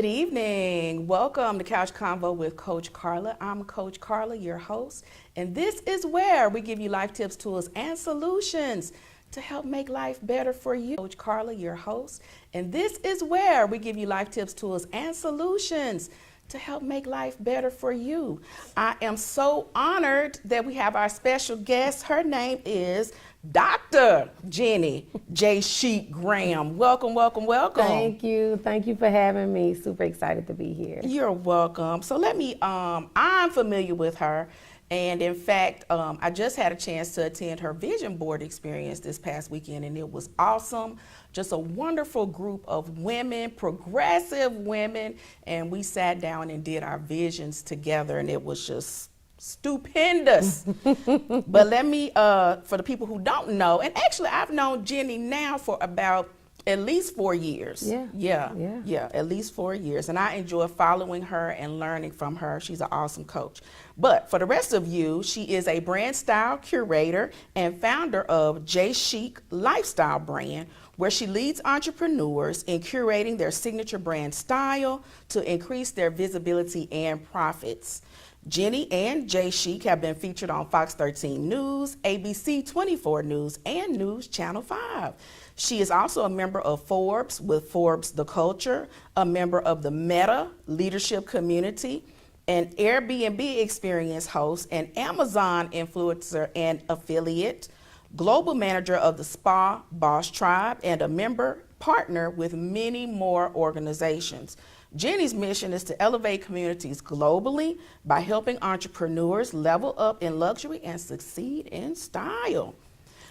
evening. Welcome to Couch Convo with Coach Karla. I'm Coach Karla, your host, and this is where we give you life tips, tools, and solutions to help make life better for you. Coach Karla, your host, and this is where we give you life tips, tools, and solutions to help make life better for you. I am so honored that we have our special guest. Her name is Dr. Jenny J. Sheik Graham. Welcome, welcome, welcome. Thank you. Thank you for having me. Super excited to be here. You're welcome. So I'm familiar with her. And in fact, I just had a chance to attend her vision board experience this past weekend, and it was awesome. Just a wonderful group of women, progressive women, and we sat down and did our visions together, and it was just stupendous. But let me, for the people who don't know, and actually I've known Jenny now for about at least 4 years. Yeah, at least 4 years. And I enjoy following her and learning from her. She's an awesome coach. But for the rest of you, she is a brand style curator and founder of J. Sheik Lifestyle brand, where she leads entrepreneurs in curating their signature brand style to increase their visibility and profits. Jenny and J. Sheik have been featured on Fox 13 News, ABC 24 News, and News Channel 5. She is also a member of Forbes with Forbes The Culture, a member of the Meta Leadership Community, an Airbnb experience host, an Amazon influencer and affiliate, global manager of the Spa Boss Tribe, and a member partner with many more organizations. Jenny's mission is to elevate communities globally by helping entrepreneurs level up in luxury and succeed in style.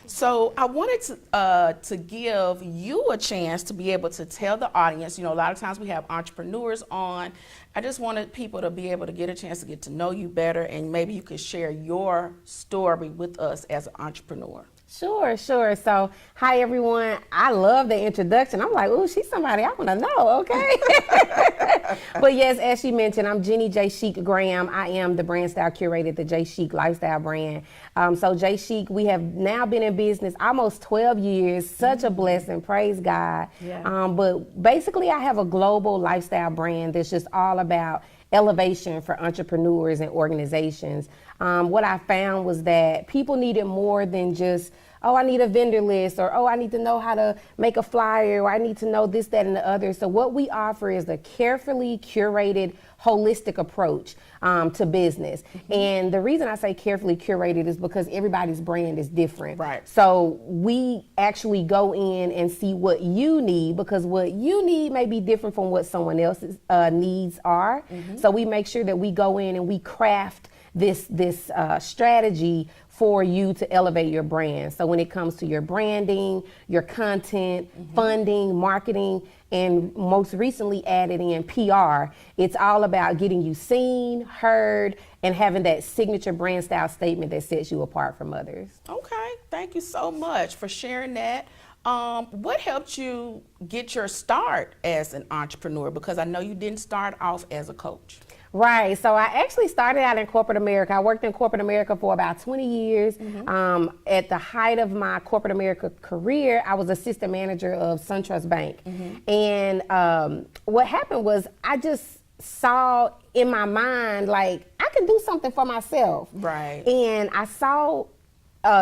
So I wanted to give you a chance to be able to tell the audience, a lot of times we have entrepreneurs on. I just wanted people to be able to get a chance to get to know you better, and maybe you could share your story with us as an entrepreneur. Sure. So, hi everyone. I love the introduction. I'm like, ooh, she's somebody I want to know, okay? But yes, as she mentioned, I'm Jenny J. Sheik Graham. I am the brand style curator at the J. Sheik Lifestyle brand. So J. Sheik, we have now been in business almost 12 years. Such a blessing, praise God. Yeah. But basically, I have a global lifestyle brand that's just all about elevation for entrepreneurs and organizations. What I found was that people needed more than just, oh, I need a vendor list, or, oh, I need to know how to make a flyer, or I need to know this, that, and the other. So what we offer is a carefully curated, holistic approach to business. Mm-hmm. And the reason I say carefully curated is because everybody's brand is different. Right. So we actually go in and see what you need, because what you need may be different from what someone else's needs are. Mm-hmm. So we make sure that we go in and we craft this strategy for you to elevate your brand. So when it comes to your branding, your content, funding, marketing, and most recently added in PR, it's all about getting you seen, heard, and having that signature brand style statement that sets you apart from others. Okay, thank you so much for sharing that. What helped you get your start as an entrepreneur? Because I know you didn't start off as a coach. Right. So I actually started out in corporate America. I worked in corporate America for about 20 years. Mm-hmm. At the height of my corporate America career, I was assistant manager of SunTrust Bank. Mm-hmm. And what happened was I just saw in my mind, like, I can do something for myself. Right. And I saw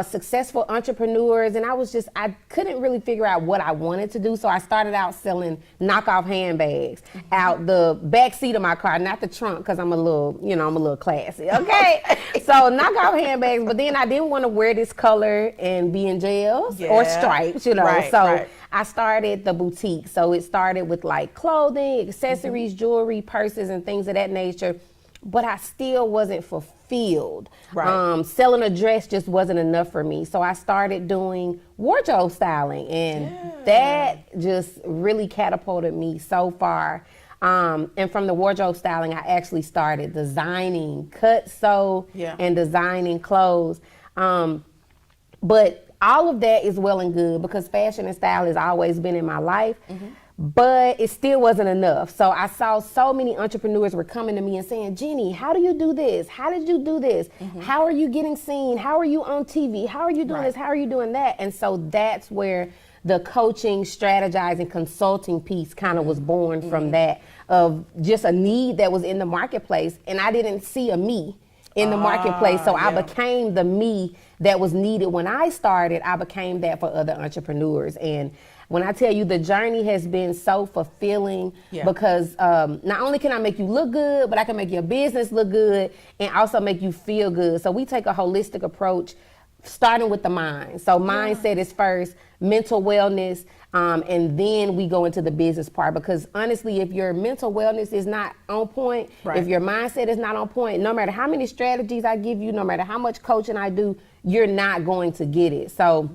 successful entrepreneurs, and I couldn't really figure out what I wanted to do. So I started out selling knockoff handbags out the back seat of my car, not the trunk, because I'm a little classy, okay? So knockoff handbags, but then I didn't want to wear this color and be in jails or stripes, Right. I started the boutique. So it started with like clothing, accessories, jewelry, purses, and things of that nature. But I still wasn't fulfilled. Right. Selling a dress just wasn't enough for me. So I started doing wardrobe styling, and that just really catapulted me so far. And from the wardrobe styling, I actually started designing, and designing clothes. But all of that is well and good, because fashion and style has always been in my life. Mm-hmm. But it still wasn't enough. So I saw so many entrepreneurs were coming to me and saying, Jenny, how do you do this? How did you do this? Mm-hmm. How are you getting seen? How are you on TV? How are you doing this? How are you doing that? And so that's where the coaching, strategizing, consulting piece kind of was born from that. of just a need that was in the marketplace, and I didn't see a me in the marketplace. So I became the me that was needed when I started. I became that for other entrepreneurs. And when I tell you, the journey has been so fulfilling because not only can I make you look good, but I can make your business look good and also make you feel good. So we take a holistic approach, starting with the mind. So mindset is first, mental wellness, and then we go into the business part. Because honestly, if your mental wellness is not on point, if your mindset is not on point, no matter how many strategies I give you, no matter how much coaching I do, you're not going to get it. So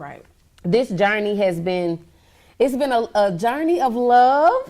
this journey has been, it's been a journey of love.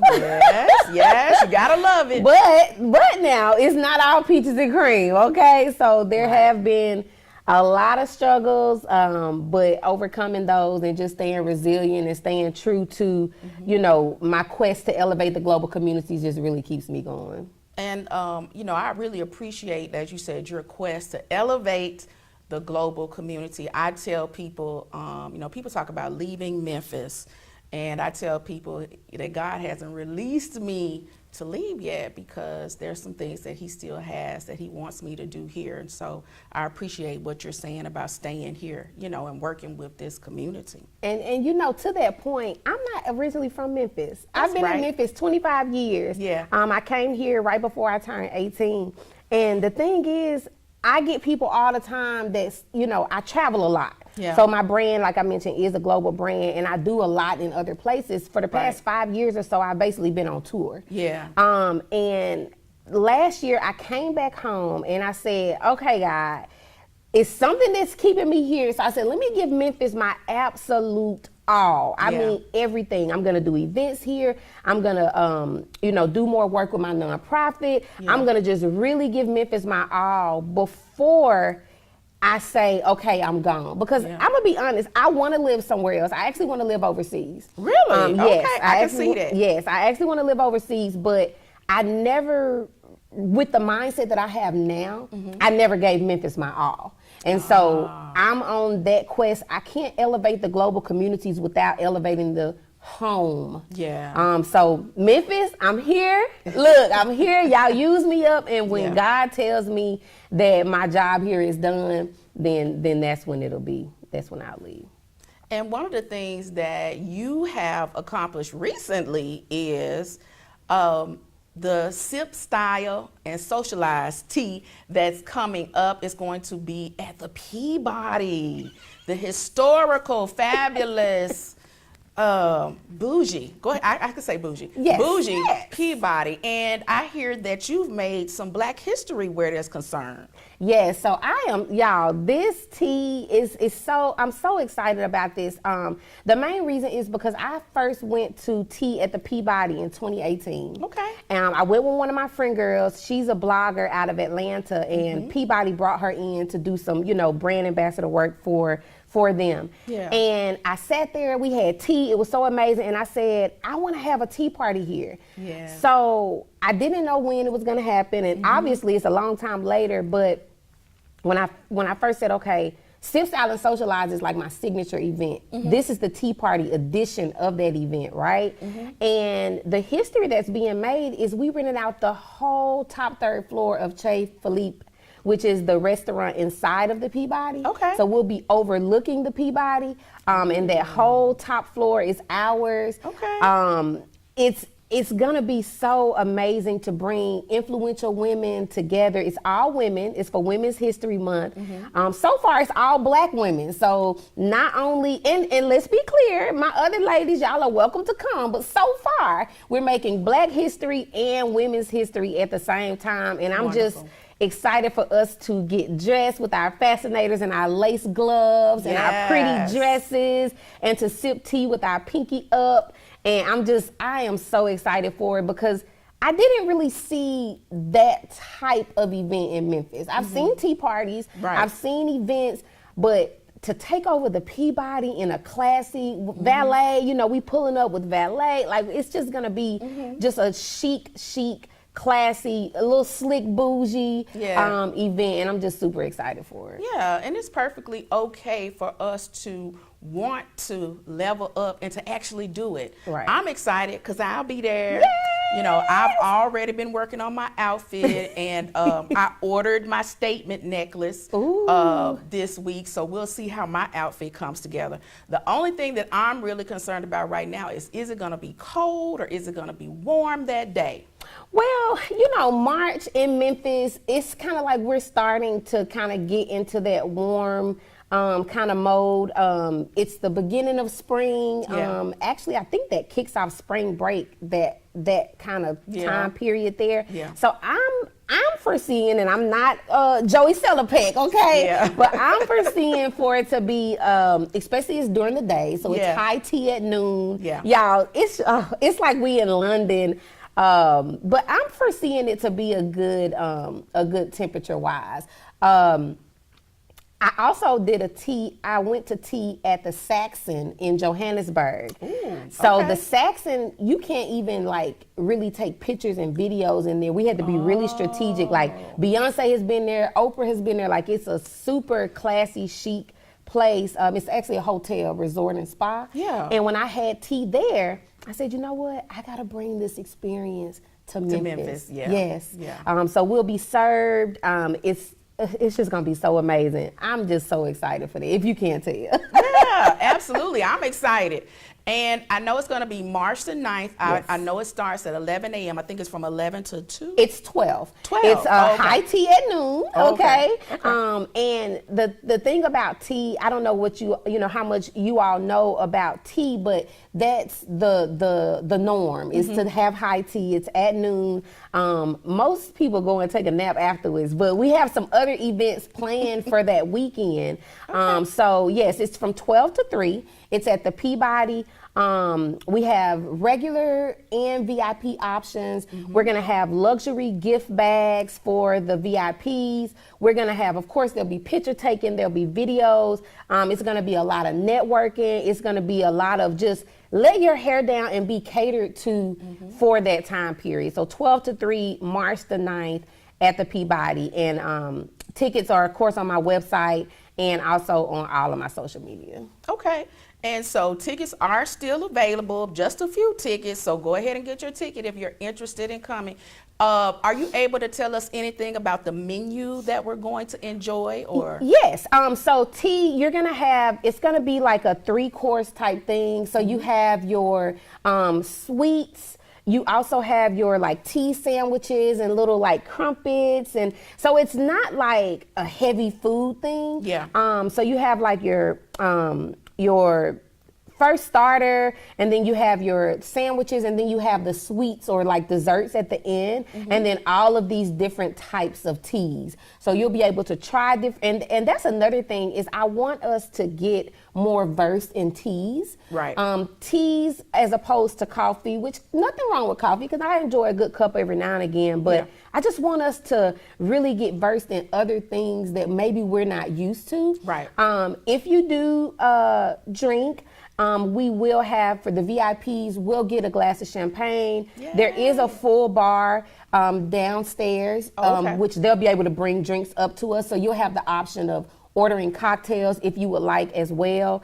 Yes, you gotta love it. But now it's not all peaches and cream, okay? So there have been a lot of struggles, but overcoming those and just staying resilient and staying true to, you know, my quest to elevate the global communities just really keeps me going. And, you know, I really appreciate, as you said, your quest to elevate the global community. I tell people, you know, people talk about leaving Memphis, and I tell people that God hasn't released me to leave yet because there's some things that he still has that he wants me to do here. And so I appreciate what you're saying about staying here, you know, and working with this community. And you know, to that point, I'm not originally from Memphis. I've been in Memphis 25 years. I came here right before I turned 18. And the thing is, I get people all the time that's, you know, I travel a lot. So my brand, like I mentioned, is a global brand, and I do a lot in other places. For the past 5 years or so, I've basically been on tour. And last year, I came back home, and I said, okay, God, it's something that's keeping me here. So I said, let me give Memphis my absolute all. I mean, everything. I'm going to do events here. I'm going to, you know, do more work with my nonprofit. I'm going to just really give Memphis my all before I say, okay, I'm gone. Because I'm going to be honest, I want to live somewhere else. I actually want to live overseas. Really? Yes, okay, I can see that. Yes, I actually want to live overseas, but I never, with the mindset that I have now, I never gave Memphis my all. And so I'm on that quest. I can't elevate the global communities without elevating the home. So Memphis, I'm here. Look, I'm here. Y'all use me up. And when God tells me that my job here is done, then that's when it'll be. That's when I'll leave. And one of the things that you have accomplished recently is the sip, style, and socialize tea that's coming up is going to be at the Peabody, the historical, fabulous, bougie. Go ahead. I can say bougie. Bougie Peabody. And I hear that you've made some Black history where there's concern. Yes, so I am, y'all, this tea is so, I'm so excited about this. The main reason is because I first went to tea at the Peabody in 2018. I went with one of my friend girls. She's a blogger out of Atlanta, and Peabody brought her in to do some, you know, brand ambassador work for them. And I sat there, we had tea, it was so amazing, and I said, I want to have a tea party here. So I didn't know when it was going to happen, and obviously it's a long time later, but when I first said, okay, Sip, Style, and Socialize is like my signature event. This is the tea party edition of that event, right? And the history that's being made is we rented out the whole top third floor of Che Philippe, which is the restaurant inside of the Peabody. So we'll be overlooking the Peabody, and that whole top floor is ours. It's gonna be so amazing to bring influential women together. It's all women. It's for Women's History Month. So far, it's all Black women. So not only, and let's be clear, my other ladies, y'all are welcome to come. But so far, we're making Black history and women's history at the same time. And I'm just excited for us to get dressed with our fascinators and our lace gloves and our pretty dresses, and to sip tea with our pinky up. And I am so excited for it because I didn't really see that type of event in Memphis. I've seen tea parties, I've seen events, but to take over the Peabody in a classy valet, you know, we pulling up with valet, like it's just gonna be just a chic, classy, a little slick bougie event, and I'm just super excited for it. And it's perfectly okay for us to want to level up and to actually do it. I'm excited because I'll be there. You know, I've already been working on my outfit, and I ordered my statement necklace this week, so we'll see how my outfit comes together. The only thing that I'm really concerned about right now is it going to be cold or is it going to be warm that day? Well, you know, March in Memphis, it's kind of like we're starting to kind of get into that warm kind of mode. It's the beginning of spring. Yeah. Actually, I think that kicks off spring break, that kind of time period there. Yeah. So I'm foreseeing, and I'm not Joey Sellerpeck, okay? Yeah. But I'm foreseeing for it to be, especially it's during the day, so it's high tea at noon. Yeah. Y'all, it's like we in London. But I'm foreseeing it to be a good temperature wise. I also did I went to tea at the Saxon in Johannesburg. Ooh, so okay. the Saxon, you can't even like really take pictures and videos in there. We had to be really strategic. Like Beyonce has been there, Oprah has been there. Like it's a super classy, chic place. It's actually a hotel, resort and spa. Yeah. And when I had tea there, I said, you know what? I gotta bring this experience to Memphis. Yeah. Yes. Yeah. So we'll be served. It's just gonna be so amazing. I'm just so excited for that, if you can't tell. Yeah, absolutely. I'm excited. And I know it's going to be March the 9th. Yes. I know it starts at 11 a.m. I think it's from 11 to 2. It's 12. 12. It's Okay. high tea at noon. Okay. Okay. And the thing about tea, I don't know what you know how much you all know about tea, but that's the norm is to have high tea. It's at noon. Most people go and take a nap afterwards, but we have some other events planned for that weekend. So yes, it's from 12 to 3. It's at the Peabody. We have regular and VIP options. We're gonna have luxury gift bags for the VIPs. We're gonna have, of course, there'll be picture taking, there'll be videos. It's gonna be a lot of networking. It's gonna be a lot of just let your hair down and be catered to for that time period. So 12 to 3, March the 9th at the Peabody. And tickets are, of course, on my website and also on all of my social media. Okay. And so tickets are still available, just a few tickets. So go ahead and get your ticket if you're interested in coming. Are you able to tell us anything about the menu that we're going to enjoy? Or Yes. So tea, you're gonna have. It's gonna be like a 3-course type thing. So you have your sweets. You also have your like tea sandwiches and little like crumpets, and so it's not like a heavy food thing. Yeah. So you have like your first starter, and then you have your sandwiches, and then you have the sweets or like desserts at the end, and then all of these different types of teas. So you'll be able to try different, and that's another thing is I want us to get more versed in teas. Right. Teas as opposed to coffee, which nothing wrong with coffee because I enjoy a good cup every now and again, but I just want us to really get versed in other things that maybe we're not used to. Right. If you do drink, we will have, for the VIPs, we'll get a glass of champagne. Yay. There is a full bar downstairs, which they'll be able to bring drinks up to us. So you'll have the option of ordering cocktails if you would like as well.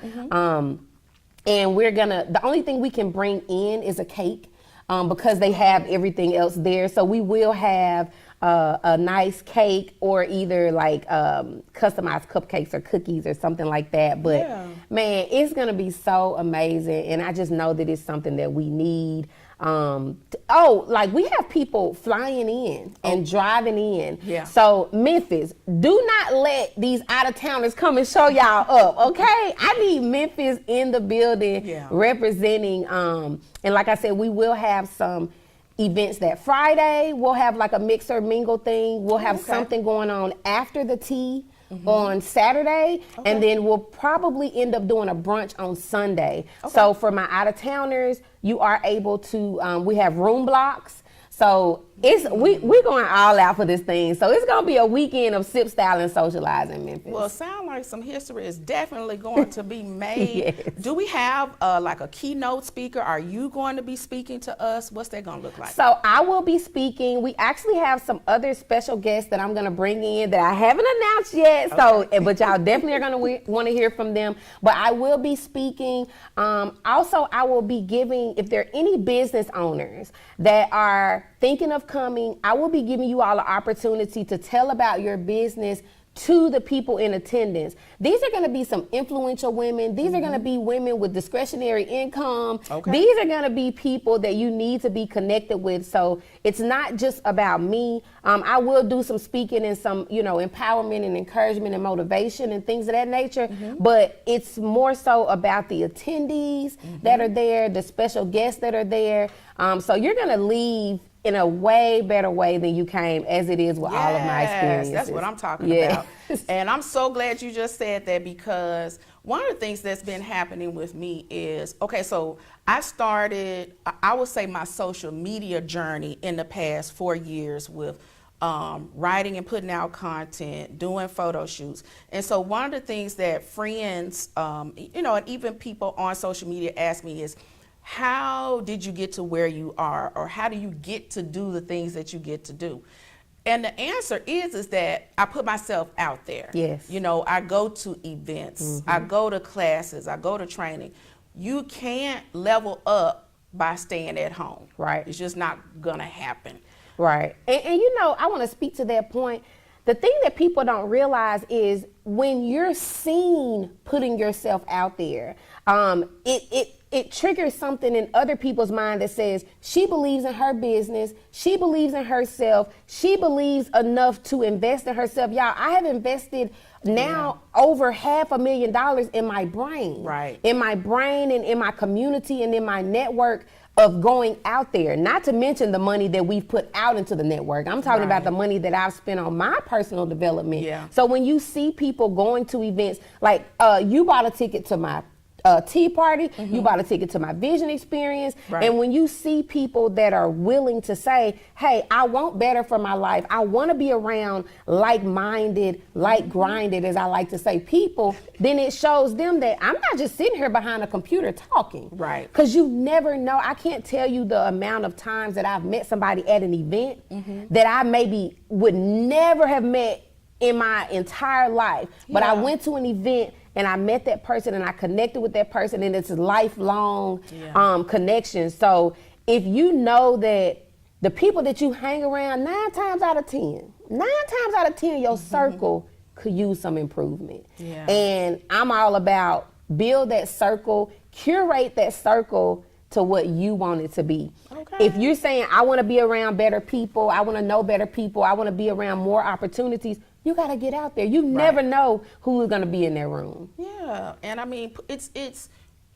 And the only thing we can bring in is a cake because they have everything else there. So we will have a nice cake or either like customized cupcakes or cookies or something like that. But man, it's gonna be so amazing, and I just know that it's something that we need. Like we have people flying in and driving in. Yeah. So Memphis, do not let these out of towners come and show y'all up, okay? I need Memphis in the building representing. And like I said, we will have some events that Friday. We'll have like a mix or mingle thing. We'll have something going on after the tea on Saturday, and then we'll probably end up doing a brunch on Sunday. So for my out-of-towners, you are able to, we have room blocks. So we're going all out for this thing. So it's gonna be a weekend of sip, style, and socializing in Memphis. Well, it sounds like some history is definitely going to be made. Yes. Do we have like a keynote speaker? Are you going to be speaking to us? What's that going to look like? So I will be speaking. We actually have some other special guests that I'm going to bring in that I haven't announced yet. So, but y'all definitely are going to want to hear from them. But I will be speaking. Also, I will be giving, if there are any business owners that are thinking of coming, I will be giving you all the opportunity to tell about your business to the people in attendance. These are going to be some influential women. These are going to be women with discretionary income. These are going to be people that you need to be connected with. So it's not just about me. I will do some speaking and some, empowerment and encouragement and motivation and things of that nature. But it's more so about the attendees that are there, the special guests that are there. So you're going to leave in a way better way than you came, as it is with all of my experiences. That's what I'm talking about. And I'm so glad you just said that, because one of the things that's been happening with me is, so I started, I would say, my social media journey in the past 4 years with writing and putting out content, doing photo shoots. And so one of the things that friends, and even people on social media ask me is, how did you get to where you are, or how do you get to do the things that you get to do? And the answer is that I put myself out there. Yes. I go to events, I go to classes, I go to training. You can't level up by staying at home. Right. It's just not gonna happen. Right. And I want to speak to that point. The thing that people don't realize is when you're seen putting yourself out there, it triggers something in other people's mind that says she believes in her business, she believes in herself, she believes enough to invest in herself. Y'all, I have invested now over $500,000 in my brain. Right. In my brain and in my community and in my network of going out there, not to mention the money that we've put out into the network. I'm talking about the money that I've spent on my personal development. Yeah. So when you see people going to events, like you bought a ticket to my tea party, you bought a ticket to my vision experience. Right. And when you see people that are willing to say, hey, I want better for my life, I want to be around like-minded, like-grinded, as I like to say, people, then it shows them that I'm not just sitting here behind a computer talking. Right. Because you never know. I can't tell you the amount of times that I've met somebody at an event that I maybe would never have met in my entire life. But I went to an event and I met that person and I connected with that person, and it's a lifelong connection. So if you know that the people that you hang around, 9 times out of 10, your circle could use some improvement. Yeah. And I'm all about build that circle, curate that circle to what you want it to be. Okay. If you're saying, I want to be around better people, I want to know better people, I want to be around more opportunities, you got to get out there. You never know who's going to be in that room. Yeah, and I mean, it's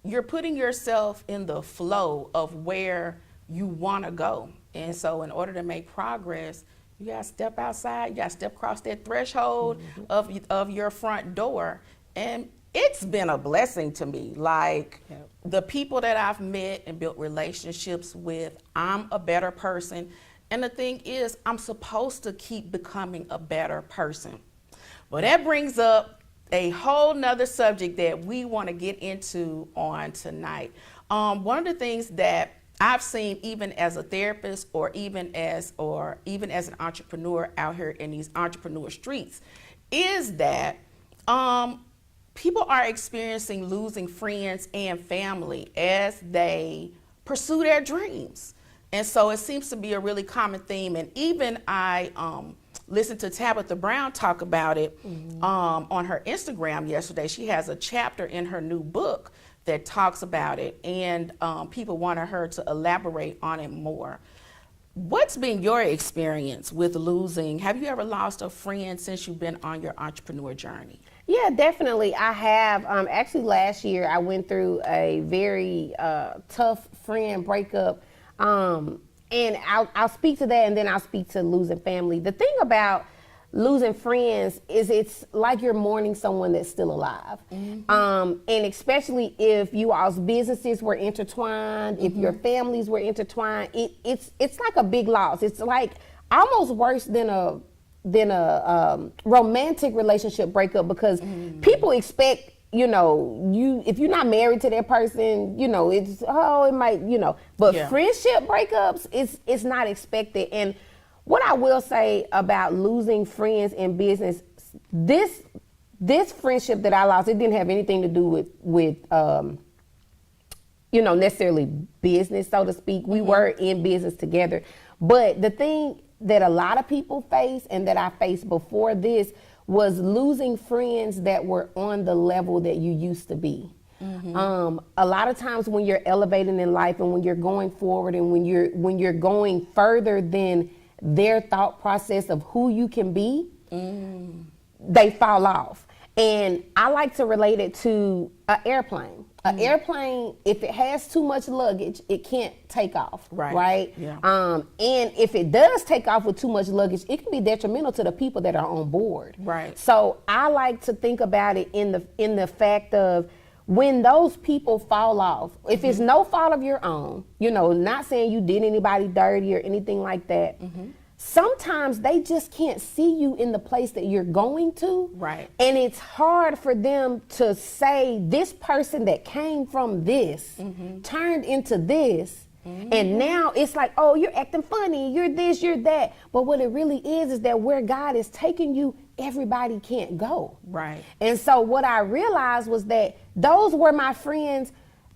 you're putting yourself in the flow of where you want to go. And so in order to make progress, you got to step outside, you got to step across that threshold of your front door. And it's been a blessing to me. Like the people that I've met and built relationships with, I'm a better person. And the thing is, I'm supposed to keep becoming a better person. Well, that brings up a whole nother subject that we want to get into on tonight. One of the things that I've seen, even as a therapist or even as an entrepreneur out here in these entrepreneur streets, is that people are experiencing losing friends and family as they pursue their dreams. And so it seems to be a really common theme. And even I listened to Tabitha Brown talk about it on her Instagram yesterday. She has a chapter in her new book that talks about it. And people wanted her to elaborate on it more. What's been your experience with losing? Have you ever lost a friend since you've been on your entrepreneur journey? Yeah, definitely. I have. Actually, last year I went through a very tough friend breakup. And I'll speak to that, and then I'll speak to losing family. The thing about losing friends is it's like you're mourning someone that's still alive. And especially if you all's businesses were intertwined, if your families were intertwined, it's like a big loss. It's like almost worse than a romantic relationship breakup, because people expect, you know, if you're not married to that person, you know, it's, it might, you know, but friendship breakups, it's not expected. And what I will say about losing friends in business, this friendship that I lost, it didn't have anything to do with you know, necessarily business, so to speak. We were in business together. But the thing that a lot of people face, and that I faced before this, was losing friends that were on the level that you used to be. A lot of times when you're elevating in life, and when you're going forward, and when you're going further than their thought process of who you can be, they fall off. And I like to relate it to an airplane. An airplane, if it has too much luggage, it can't take off, right? Yeah. And if it does take off with too much luggage, it can be detrimental to the people that are on board. Right. So I like to think about it in the fact of, when those people fall off, if it's no fault of your own, you know, not saying you did anybody dirty or anything like that, sometimes they just can't see you in the place that you're going to. Right. And it's hard for them to say, this person that came from this turned into this. And now it's like, oh, you're acting funny, you're this, you're that. But what it really is that where God is taking you, everybody can't go. Right. And so what I realized was that those were my friends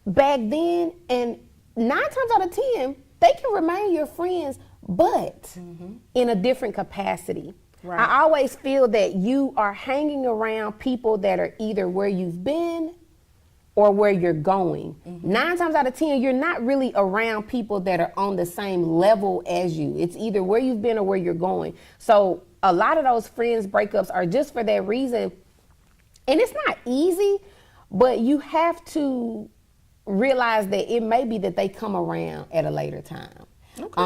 back then, and 9 times out of 10, they can remain your friends, but in a different capacity. Right. I always feel that you are hanging around people that are either where you've been or where you're going. 9 times out of 10, you're not really around people that are on the same level as you. It's either where you've been or where you're going. So a lot of those friends breakups are just for that reason. And it's not easy, but you have to realize that it may be that they come around at a later time. Okay.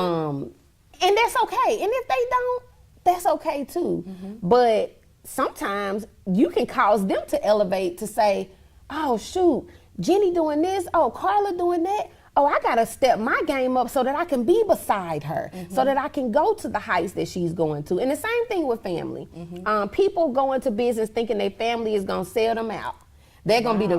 And that's okay. And if they don't, that's okay too. But sometimes you can cause them to elevate, to say, oh shoot, Jenny doing this, oh Karla doing that, oh I gotta step my game up so that I can be beside her, so that I can go to the heights that she's going to. And the same thing with family. People go into business thinking their family is gonna sell them out. They're gonna be the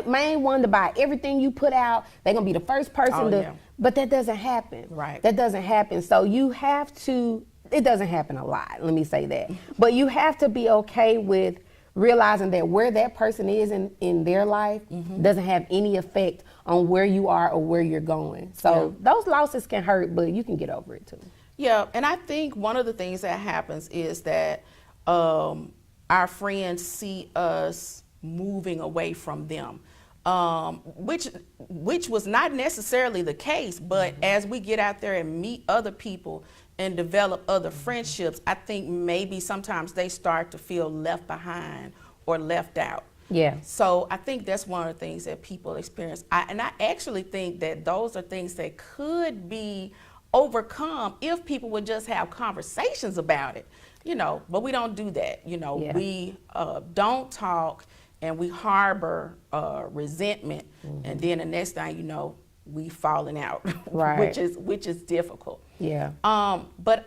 main one to buy everything you put out. They're gonna be the first person but that doesn't happen. Right. That doesn't happen. So you have to, it doesn't happen a lot, let me say that. But you have to be okay with realizing that where that person is in their life doesn't have any effect on where you are or where you're going. So those losses can hurt, but you can get over it too. Yeah, and I think one of the things that happens is that our friends see us moving away from them, which was not necessarily the case, but as we get out there and meet other people and develop other friendships, I think maybe sometimes they start to feel left behind or left out. Yeah. So I think that's one of the things that people experience. And I actually think that those are things that could be overcome if people would just have conversations about it, you know, but we don't do that. You know, we don't talk, and we harbor resentment, and then the next thing you know, we falling out, which is difficult. Yeah. But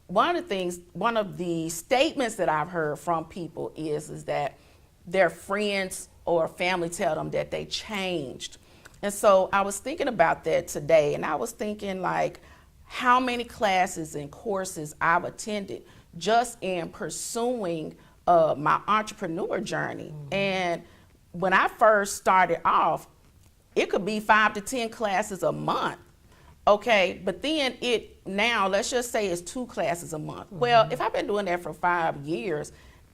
one of the statements that I've heard from people is that their friends or family tell them that they changed. And so I was thinking about that today, and I was thinking like how many classes and courses I've attended just in pursuing my entrepreneur journey. And when I first started off, it could be 5 to 10 classes a month. Okay, but then now let's just say it's 2 classes a month. Well, if I've been doing that for 5 years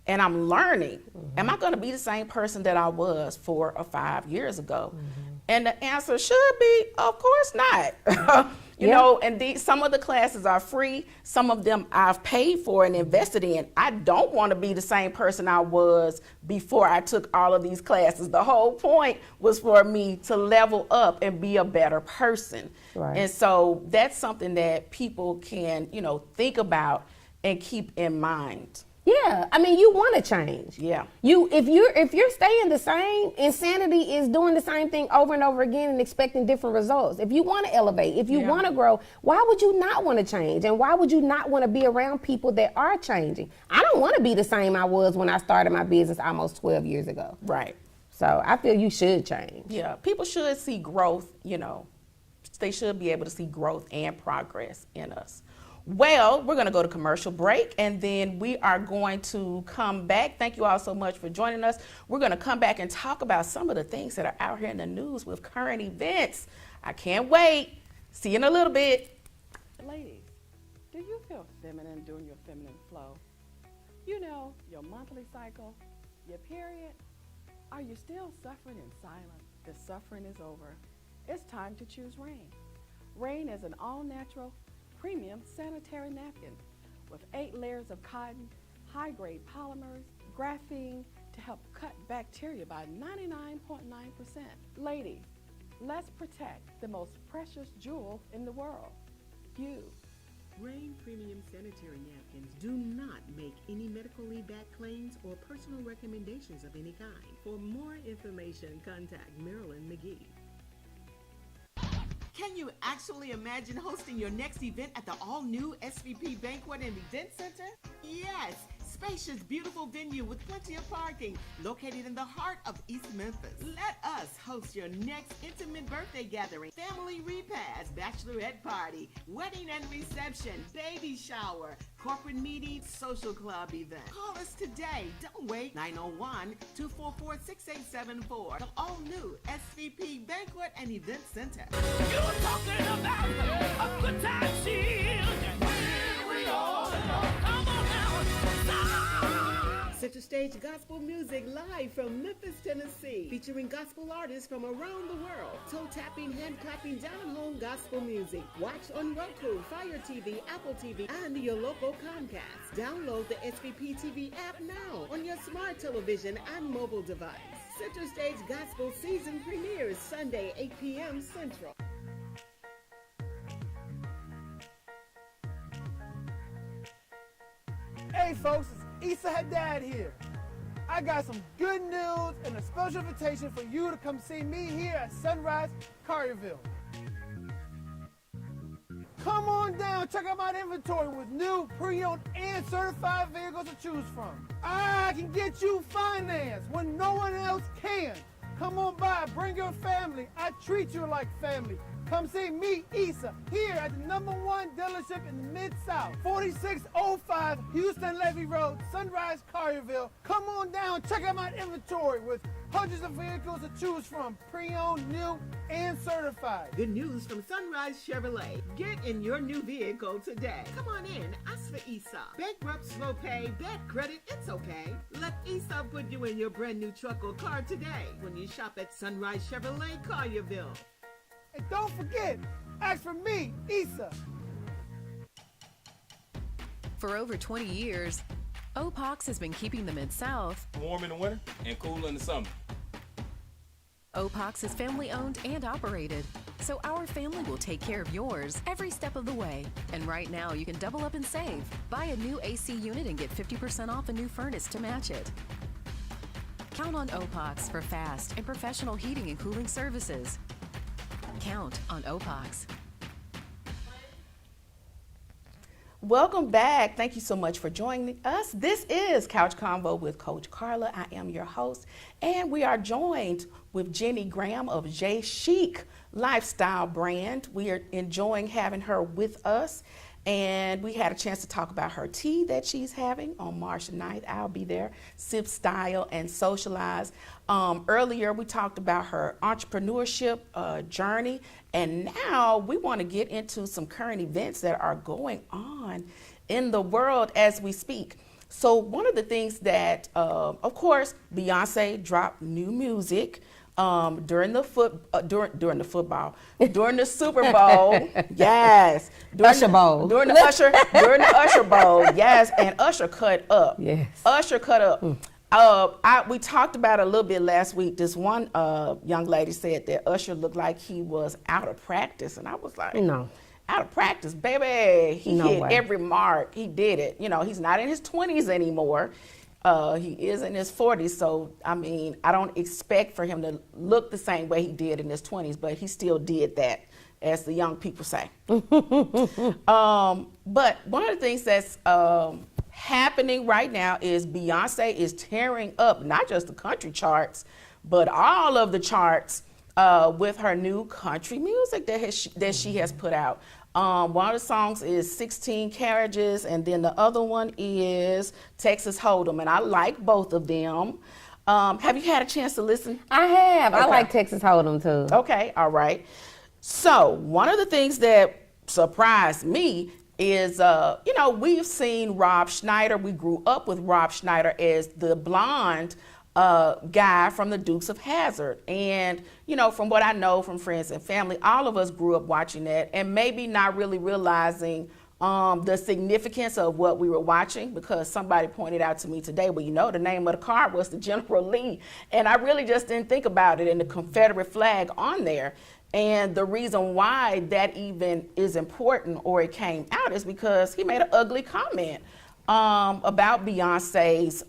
and I'm learning, am I going to be the same person that I was 4 or 5 years ago? And the answer should be, of course not. You know, and some of the classes are free. Some of them I've paid for and invested in. I don't want to be the same person I was before I took all of these classes. The whole point was for me to level up and be a better person. Right. And so that's something that people can, you know, think about and keep in mind. Yeah, I mean, you want to change. Yeah. If you're staying the same, insanity is doing the same thing over and over again and expecting different results. If you want to elevate, if you want to grow, why would you not want to change? And why would you not want to be around people that are changing? I don't want to be the same I was when I started my business almost 12 years ago. Right. So I feel you should change. Yeah, people should see growth, they should be able to see growth and progress in us. Well, we're going to go to commercial break, and then we are going to come back. Thank you all so much for joining us. We're going to come back and talk about some of the things that are out here in the news with current events. I can't wait. See you in a little bit. Ladies, do you feel feminine during your feminine flow? You know, your monthly cycle, your period? Are you still suffering in silence? The suffering is over. It's time to choose Rain. Rain is an all-natural, premium sanitary napkin with 8 layers of cotton, high-grade polymers, graphene to help cut bacteria by 99.9%. Ladies, let's protect the most precious jewel in the world, you. Rain Premium Sanitary Napkins do not make any medically backed claims or personal recommendations of any kind. For more information, contact Marilyn McGee. Can you actually imagine hosting your next event at the all-new SVP Banquet and Event Center? Yes, spacious, beautiful venue with plenty of parking, located in the heart of East Memphis. Let us host your next intimate birthday gathering, family repast, bachelorette party, wedding and reception, baby shower, corporate meeting, social club event. Call us today. Don't wait. 901-244-6874. The all-new SVP Banquet and Event Center. You're talking about a good time shield. We all come on now. Center Stage Gospel Music live from Memphis, Tennessee, featuring gospel artists from around the world. Toe-tapping, hand-clapping, down-home gospel music. Watch on Roku, Fire TV, Apple TV, and your local Comcast. Download the SVP TV app now on your smart television and mobile device. Center Stage Gospel season premieres Sunday, 8 p.m. Central. Hey folks, it's Issa Haddad here. I got some good news and a special invitation for you to come see me here at Sunrise, Collierville. Come on down, check out my inventory with new, pre-owned, and certified vehicles to choose from. I can get you financed when no one else can. Come on by, bring your family. I treat you like family. Come see me, Issa, here at the #1 dealership in the Mid-South, 4605 Houston Levy Road, Sunrise, Collierville. Come on down, check out my inventory with hundreds of vehicles to choose from, pre-owned, new, and certified. Good news from Sunrise Chevrolet. Get in your new vehicle today. Come on in, ask for Issa. Bankrupt, slow pay, bad credit, it's okay. Let Issa put you in your brand new truck or car today when you shop at Sunrise Chevrolet, Collierville. And don't forget, ask for me, Issa. For over 20 years, OPOX has been keeping the Mid-South warm in the winter and cool in the summer. OPOX is family owned and operated, so our family will take care of yours every step of the way. And right now, you can double up and save. Buy a new AC unit and get 50% off a new furnace to match it. Count on OPOX for fast and professional heating and cooling services. Count on OPOX. Welcome back. Thank you so much for joining us. This is Couch Convo with Coach Karla. I am your host, and we are joined with Jenny Graham of J Chic Lifestyle Brand. We are enjoying having her with us, and we had a chance to talk about her tea that she's having on March 9th. I'll be there, sip, style, and socialize. Earlier, we talked about her entrepreneurship journey, and now we want to get into some current events that are going on in the world as we speak. So one of the things that, of course, Beyonce dropped new music during the Super Bowl. Yes. Usher Bowl. During the Usher Bowl. Yes, and Usher cut up. Yes. Usher cut up. We talked about it a little bit last week. This one young lady said that Usher looked like he was out of practice, and I was like, No. out of practice, baby. He No hit way. every mark. He did it. You know, he's not in his 20s anymore. He is in his 40s. So, I mean, I don't expect for him to look the same way he did in his 20s, but he still did that, as the young people say. But one of the things that's happening right now is Beyonce is tearing up not just the country charts, but all of the charts with her new country music that she has put out. One of the songs is 16 Carriages, and then the other one is Texas Hold'em, and I like both of them. Have you had a chance to listen? I have. I Okay. like Texas Hold'em too. Okay, all right. So one of the things that surprised me is, you know, we've seen Rob Schneider. We grew up with Rob Schneider as the blonde guy from the Dukes of Hazzard. And, you know, from what I know from friends and family, all of us grew up watching that and maybe not really realizing the significance of what we were watching, because somebody pointed out to me today, well, you know, the name of the car was the General Lee. And I really just didn't think about it, and the Confederate flag on there. And the reason why that even is important, or it came out, is because he made an ugly comment about Beyonce's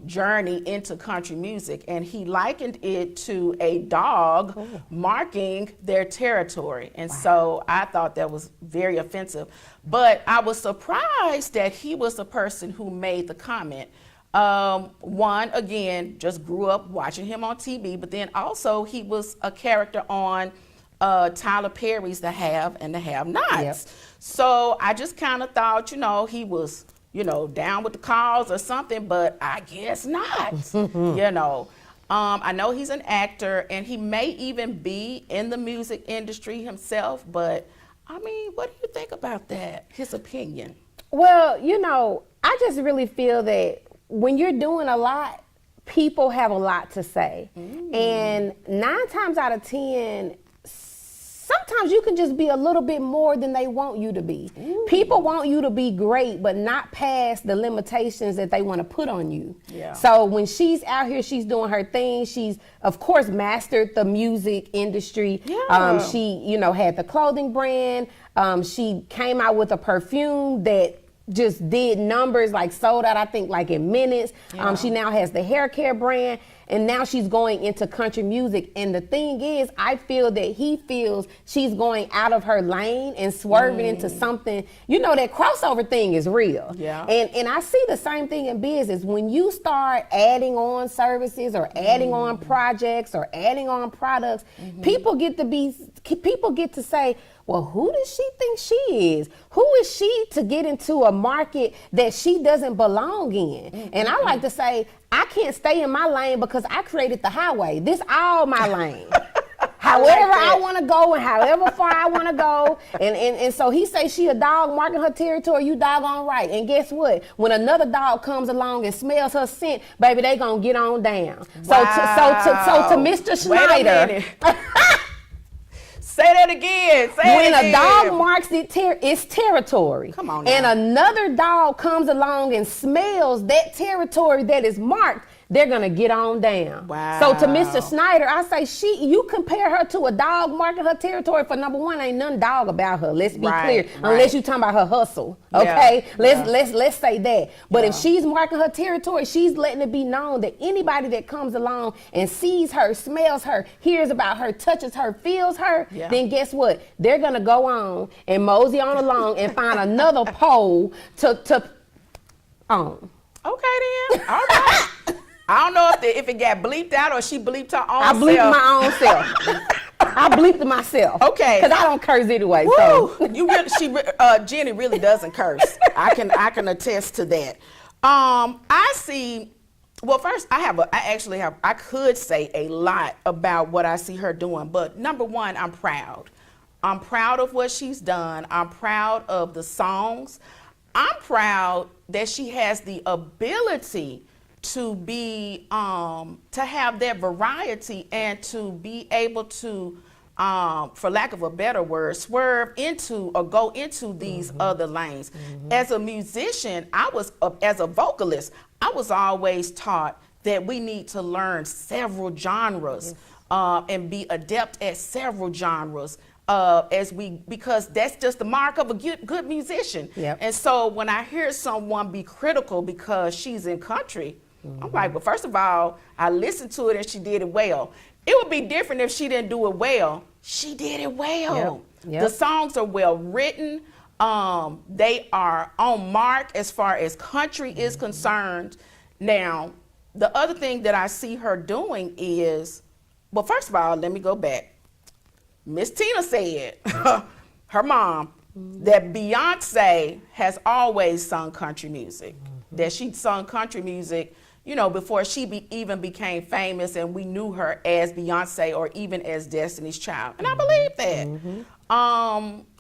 journey into country music, and he likened it to a dog marking their territory. And so I thought that was very offensive. But I was surprised that he was the person who made the comment. One, again, just grew up watching him on TV, but then also he was a character on Tyler Perry's The Have and the Have-Nots. Yep. So I just kind of thought, you know, he was, you know, down with the cause or something, but I guess not. You know, I know he's an actor, and he may even be in the music industry himself, but I mean, what do you think about that, his opinion? Well, you know, I just really feel that when you're doing a lot, people have a lot to say. And 9 times out of 10, sometimes you can just be a little bit more than they want you to be. People want you to be great, but not past the limitations that they want to put on you. Yeah. So when she's out here, she's doing her thing. She's, of course, mastered the music industry. Yeah. She, you know, had the clothing brand. She came out with a perfume that just did numbers, like sold out, I think, like in minutes. Yeah. She now has the hair care brand, and now she's going into country music. And the thing is, I feel that he feels she's going out of her lane and swerving into something. You know, that crossover thing is real. Yeah. And I see the same thing in business. When you start adding on services or adding on projects or adding on products, people get to say, well, who does she think she is? Who is she to get into a market that she doesn't belong in? And I like to say, I can't stay in my lane because I created the highway. This all my lane. However I want to go and however far I want to go. And so he say she a dog marking her territory, you doggone right. And guess what? When another dog comes along and smells her scent, baby, they gonna get on down. Wow. So to Mr. Wait a Schneider. minute. Say that again. When a dog marks its territory, Come on now. and another dog comes along and smells that territory that is marked, they're gonna get on down. Wow. So to Mr. Schneider, I say you compare her to a dog marking her territory. For number one, ain't none dog about her. Let's be Right, clear. right. Unless you talking about her hustle. Yeah, Okay? yeah. Let's say that. But if Yeah. she's marking her territory, she's letting it be known that anybody that comes along and sees her, smells her, hears about her, touches her, feels her, Yeah. then guess what? They're gonna go on and mosey on along and find another pole to own. Okay then. All right. I don't know if it got bleeped out or she bleeped her own I bleeped self. my own self. I bleeped myself. Okay. Because I don't curse anyway. Woo! So Jenny really doesn't curse. I can attest to that. I see. Well, first, I could say a lot about what I see her doing, but number one, I'm proud. I'm proud of what she's done. I'm proud of the songs. I'm proud that she has the ability to be, to have that variety and to be able to, for lack of a better word, swerve into or go into these other lanes. As a musician, as a vocalist, I was always taught that we need to learn several genres and be adept at several genres because that's just the mark of a good musician. Yep. And so when I hear someone be critical because she's in country, I'm like, well, first of all, I listened to it and she did it well. It would be different if she didn't do it well. She did it well. Yep. The songs are well written. They are on mark as far as country is concerned. Now, the other thing that I see her doing is, well, first of all, let me go back. Miss Tina said, her mom, that Beyonce has always sung country music, that she sung country music, you know, before she even became famous and we knew her as Beyonce or even as Destiny's Child. And I believe that.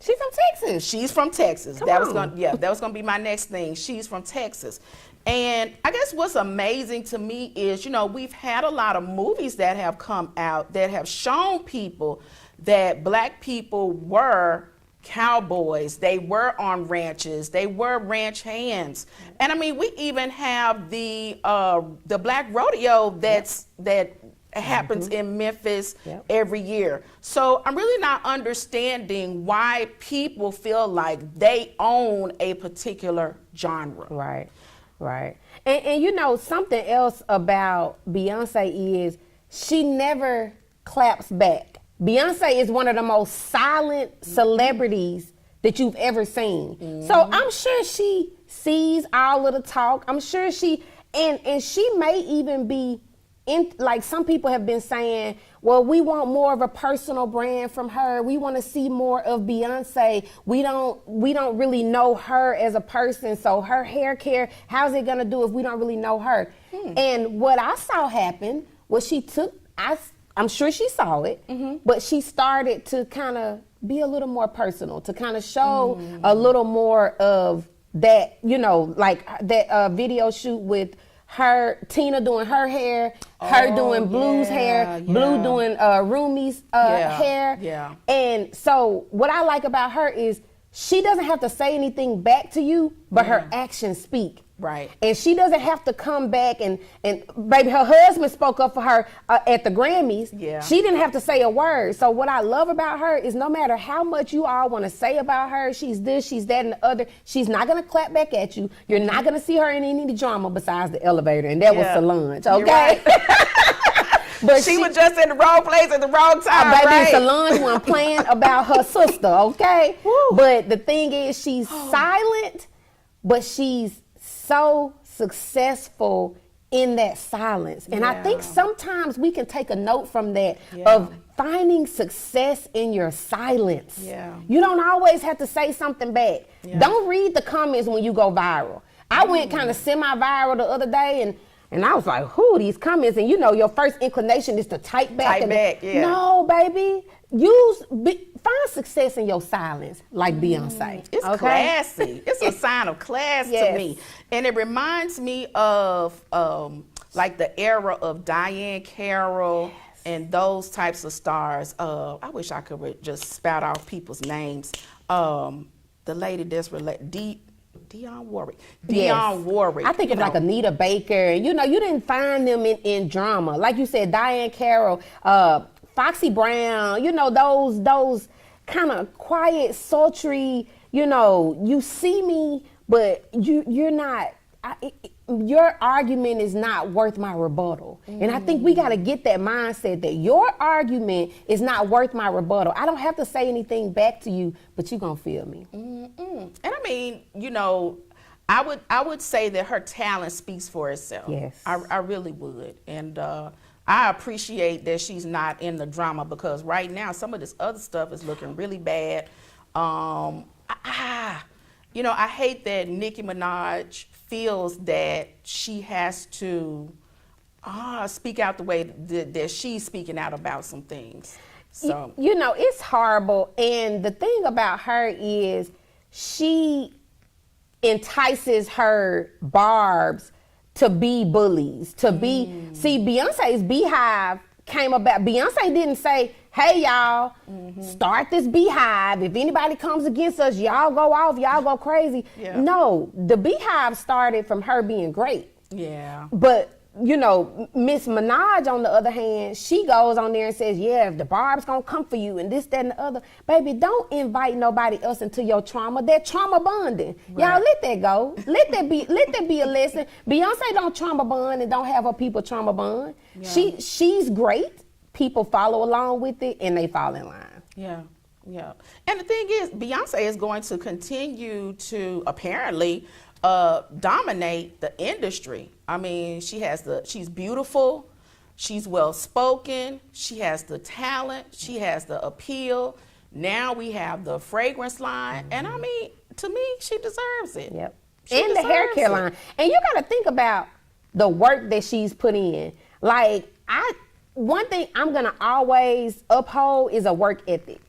She's from Texas. She's from Texas. Come That was on. that was gonna be my next thing. She's from Texas. And I guess what's amazing to me is, you know, we've had a lot of movies that have come out that have shown people that black people were cowboys, they were on ranches, they were ranch hands. And I mean, we even have the black rodeo that happens in Memphis every year. So I'm really not understanding why people feel like they own a particular genre. Right, right. And you know, something else about Beyonce is she never claps back. Beyonce is one of the most silent celebrities that you've ever seen. So I'm sure she sees all of the talk. I'm sure she, and she may even be like some people have been saying, well, we want more of a personal brand from her. We want to see more of Beyonce. We don't really know her as a person. So her hair care, how's it gonna do if we don't really know her? And what I saw happen was she took, I'm sure she saw it, but she started to kind of be a little more personal, to kind of show a little more of that, you know, like that video shoot with her, Tina doing her hair, her doing Blue's hair, Blue doing Rumi's hair. Yeah. And so what I like about her is she doesn't have to say anything back to you, but her actions speak. Right. And she doesn't have to come back and baby, her husband spoke up for her at the Grammys. Yeah. She didn't have to say a word. So what I love about her is no matter how much you all want to say about her, she's this, she's that, and the other, she's not going to clap back at you. You're not going to see her in any drama besides the elevator, and that was Solange, okay? But she was just in the wrong place at the wrong time, baby, right? Solange wasn't playing about her sister, okay? But the thing is, she's silent, but she's so successful in that silence. And I think sometimes we can take a note from that of finding success in your silence. Yeah. You don't always have to say something back. Don't read the comments when you go viral. I went kind of semi-viral the other day, and I was like, who these comments? And you know, your first inclination is to type back. No, baby. Find success in your silence, like Beyonce. It's classy. It's a sign of class to me. And it reminds me of like the era of Diane Carroll and those types of stars. I wish I could just spout out people's names. The lady that's related, Dionne Warwick. Dionne Warwick. I think of like Anita Baker. You know, you didn't find them in drama. Like you said, Diane Carroll, Foxy Brown, you know, those kind of quiet, sultry, you know, you see me, but you're not, your argument is not worth my rebuttal. And I think we got to get that mindset that your argument is not worth my rebuttal. I don't have to say anything back to you, but you're going to feel me. And I mean, you know, I would say that her talent speaks for itself. Yes. I really would. And I appreciate that she's not in the drama, because right now some of this other stuff is looking really bad. You know, I hate that Nicki Minaj feels that she has to speak out the way that she's speaking out about some things. So you know, it's horrible. And the thing about her is she entices her barbs to be bullies, to be, see, Beyonce's Beehive came about. Beyonce didn't say, hey, y'all, start this Beehive. If anybody comes against us, y'all go off, y'all go crazy. No, the Beehive started from her being great. yeah. But you know, Miss Minaj, on the other hand, she goes on there and says, yeah, if the Barb's gonna come for you and this, that, and the other. Baby, don't invite nobody else into your trauma. That trauma bonding. Right. Y'all let that go. Let that be a lesson. Beyonce don't trauma bond and don't have her people trauma bond. Yeah. She's great. People follow along with it and they fall in line. Yeah, yeah. And the thing is, Beyonce is going to continue to apparently dominate the industry. I mean, she's beautiful, she's well spoken, she has the talent, she has the appeal. Now we have the fragrance line, and I mean, to me, she deserves it. Yep. She And the hair deserves care it. line. And you gotta think about the work that she's put in. Like, one thing I'm gonna always uphold is a work ethic.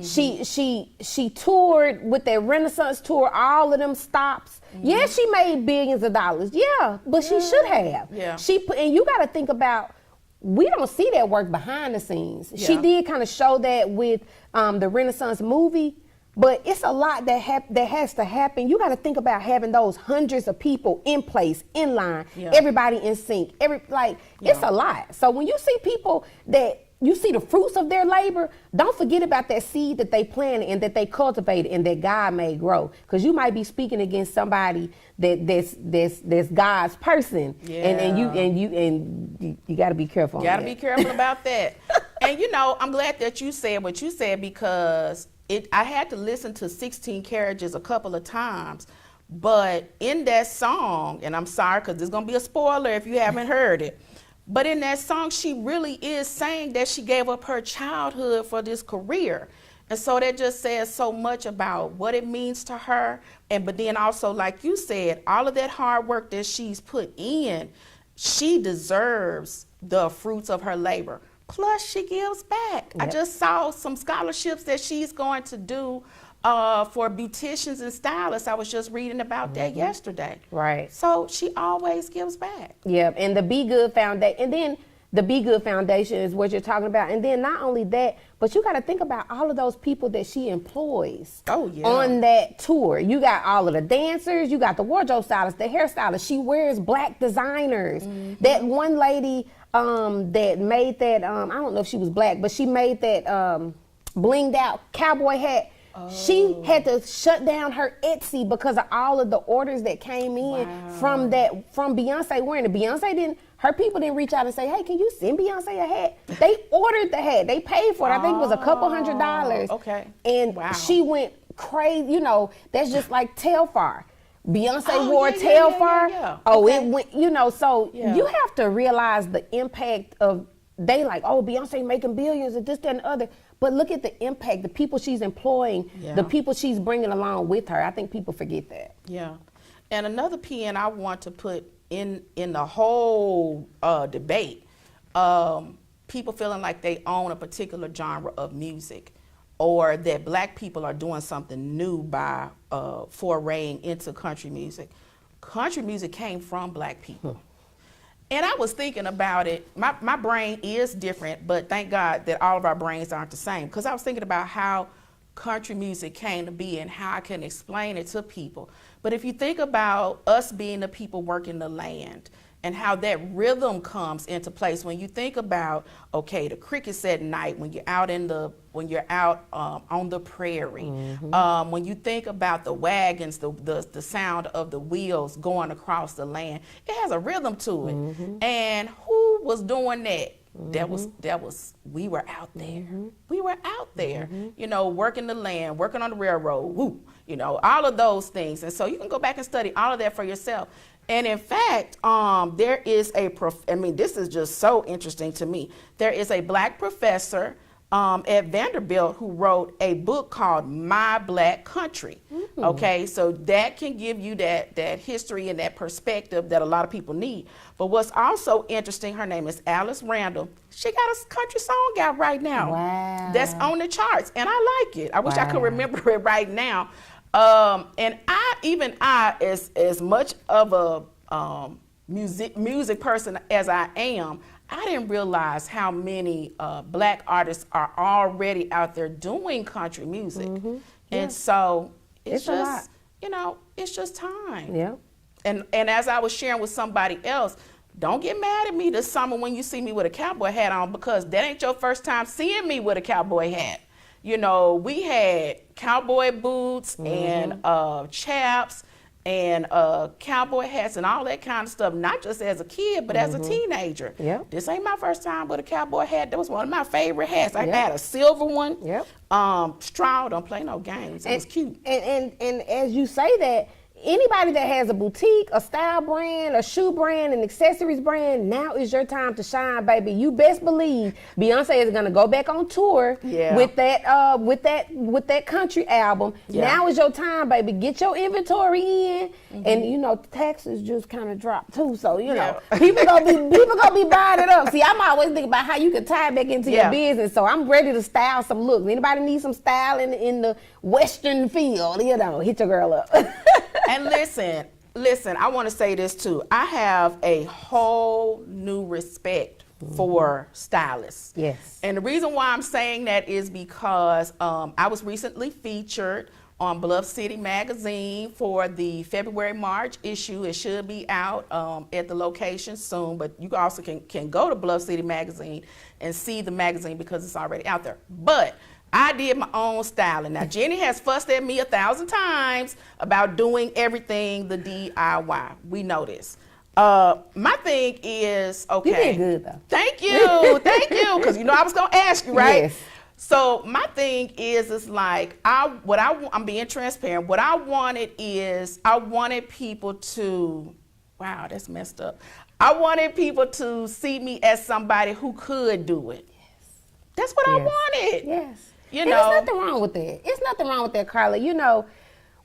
She toured with that Renaissance tour, all of them stops. Yeah, she made billions of dollars. Yeah, but she should have. Yeah. And you got to think about, we don't see that work behind the scenes. She Yeah. did kind of show that with the Renaissance movie, but it's a lot that has to happen. You got to think about having those hundreds of people in place, in line, Yeah. everybody in sync. It's a lot. So when you see people that you see the fruits of their labor, don't forget about that seed that they planted and that they cultivated and that God may grow. Because you might be speaking against somebody that's God's person. And you got to be careful. Got to be careful about that. And you know, I'm glad that you said what you said, because I had to listen to 16 Carriages a couple of times. But in that song, and I'm sorry because there's going to be a spoiler if you haven't heard it, but in that song, she really is saying that she gave up her childhood for this career. And so that just says so much about what it means to her. But then also, like you said, all of that hard work that she's put in, she deserves the fruits of her labor. Plus, she gives back. Yep. I just saw some scholarships that she's going to do for beauticians and stylists. I was just reading about that yesterday. Right. So she always gives back. Yep, and the Be Good Foundation, and then the Be Good Foundation is what you're talking about. And then not only that, but you got to think about all of those people that she employs on that tour. You got all of the dancers, you got the wardrobe stylists, the hairstylists. She wears black designers. That one lady that made that, I don't know if she was black, but she made that blinged out cowboy hat. She had to shut down her Etsy because of all of the orders that came in from Beyonce wearing it. Her people didn't reach out and say, hey, can you send Beyonce a hat? They ordered the hat. They paid for it. I think it was a couple $100s. Okay. And she went crazy. You know, that's just like Telfar. Beyonce wore Telfar. It went, you know, so you have to realize the impact of, they like, oh, Beyonce making billions and this, that, and the other. But look at the impact, the people she's employing, the people she's bringing along with her. I think people forget that. Yeah. And another pin I want to put in the whole debate, people feeling like they own a particular genre of music, or that black people are doing something new by foraying into country music. Country music came from black people. And I was thinking about it. My brain is different, but thank God that all of our brains aren't the same. Because I was thinking about how country music came to be and how I can explain it to people. But if you think about us being the people working the land and how that rhythm comes into place, when you think about, okay, the crickets at night, when you're out on the prairie, when you think about the wagons, the sound of the wheels going across the land, it has a rhythm to it. And who was doing that? That was we were out there. We were out there, you know, working the land, working on the railroad, you know, all of those things. And so you can go back and study all of that for yourself. And in fact, there is this is just so interesting to me. There is a black professor at Vanderbilt who wrote a book called My Black Country. Okay, so that can give you that history and that perspective that a lot of people need. But what's also interesting, her name is Alice Randall. She got a country song out right now. Wow. That's on the charts, and I like it. I wish I could remember it right now. And I, as much of a music person as I am, I didn't realize how many black artists are already out there doing country music. And so it's just, a lot. you know, it's just time. Yeah. And as I was sharing with somebody else, don't get mad at me this summer when you see me with a cowboy hat on, because that ain't your first time seeing me with a cowboy hat. You know, we had cowboy boots and chaps and cowboy hats and all that kind of stuff, not just as a kid, but as a teenager. Yep. This ain't my first time with a cowboy hat. That was one of my favorite hats. I had a silver one. Yep. Straw, don't play no games. It was cute. And as you say that, anybody that has a boutique, a style brand, a shoe brand, an accessories brand, now is your time to shine, baby. You best believe Beyonce is gonna go back on tour with that country album. Now is your time, baby. Get your inventory in, and you know taxes just kind of dropped too. So you know people gonna be buying it up. See, I'm always thinking about how you can tie it back into your business. So I'm ready to style some looks. Anybody need some style in the Western field? You know, hit your girl up. And listen, I want to say this too. I have a whole new respect for stylists. Yes. And the reason why I'm saying that is because I was recently featured on Bluff City Magazine for the February-March issue. It should be out at the location soon, but you also can go to Bluff City Magazine and see the magazine because it's already out there. But I did my own styling. Now, Jenny has fussed at me 1,000 times about doing everything the DIY. We know this. My thing is, okay. You did good, though. Thank you, because you know I was gonna ask you, right? Yes. So my thing is like I'm being transparent. What I wanted is I wanted people to, wow, that's messed up. I wanted people to see me as somebody who could do it. Yes. That's what I wanted. Yes. You and know, there's nothing wrong with that. It's nothing wrong with that, Karla. You know,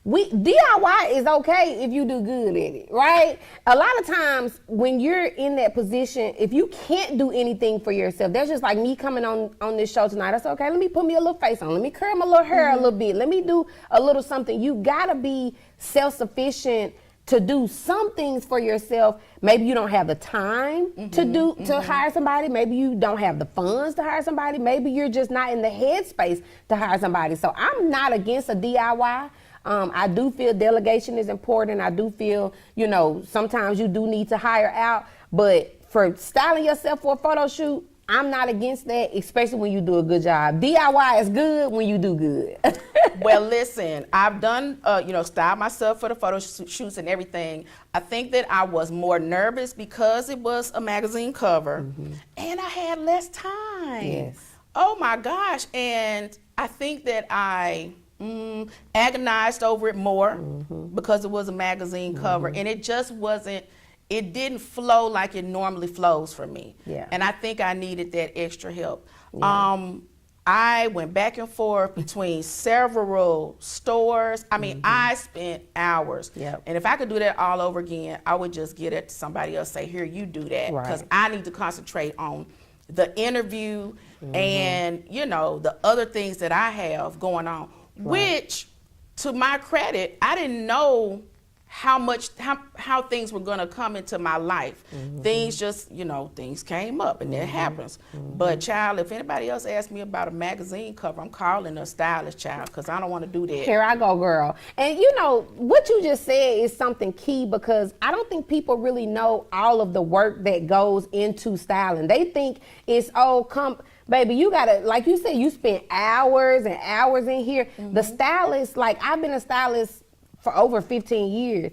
DIY is okay if you do good at it, right? A lot of times when you're in that position, if you can't do anything for yourself, that's just like me coming on this show tonight. I said, okay, let me put me a little face on. Let me curl my little hair a little bit. Let me do a little something. You gotta be self-sufficient to do some things for yourself. Maybe you don't have the time to hire somebody. Maybe you don't have the funds to hire somebody. Maybe you're just not in the headspace to hire somebody. So I'm not against a DIY. I do feel delegation is important. I do feel, you know, sometimes you do need to hire out. But for styling yourself for a photo shoot, I'm not against that, especially when you do a good job. DIY is good when you do good. Well, listen, I've done, styled myself for the photo shoots and everything. I think that I was more nervous because it was a magazine cover and I had less time. Yes. Oh my gosh. And I think that I agonized over it more because it was a magazine cover and it just wasn't, it didn't flow like it normally flows for me. Yeah. And I think I needed that extra help. Yeah. I went back and forth between several stores. I mean, I spent hours. Yep. And if I could do that all over again, I would just get it to somebody else, say, here, you do that. Because I need to concentrate on the interview and, you know, the other things that I have going on, which, to my credit, I didn't know how things were going to come into my life. Things just, you know, things came up and that happens. But child, if anybody else asks me about a magazine cover, I'm calling a stylist, child, because I don't want to do that. Here I go, girl. And you know, what you just said is something key because I don't think people really know all of the work that goes into styling. They think it's, baby, you gotta, like you said, you spend hours and hours in here. The stylist, like I've been a stylist for over 15 years.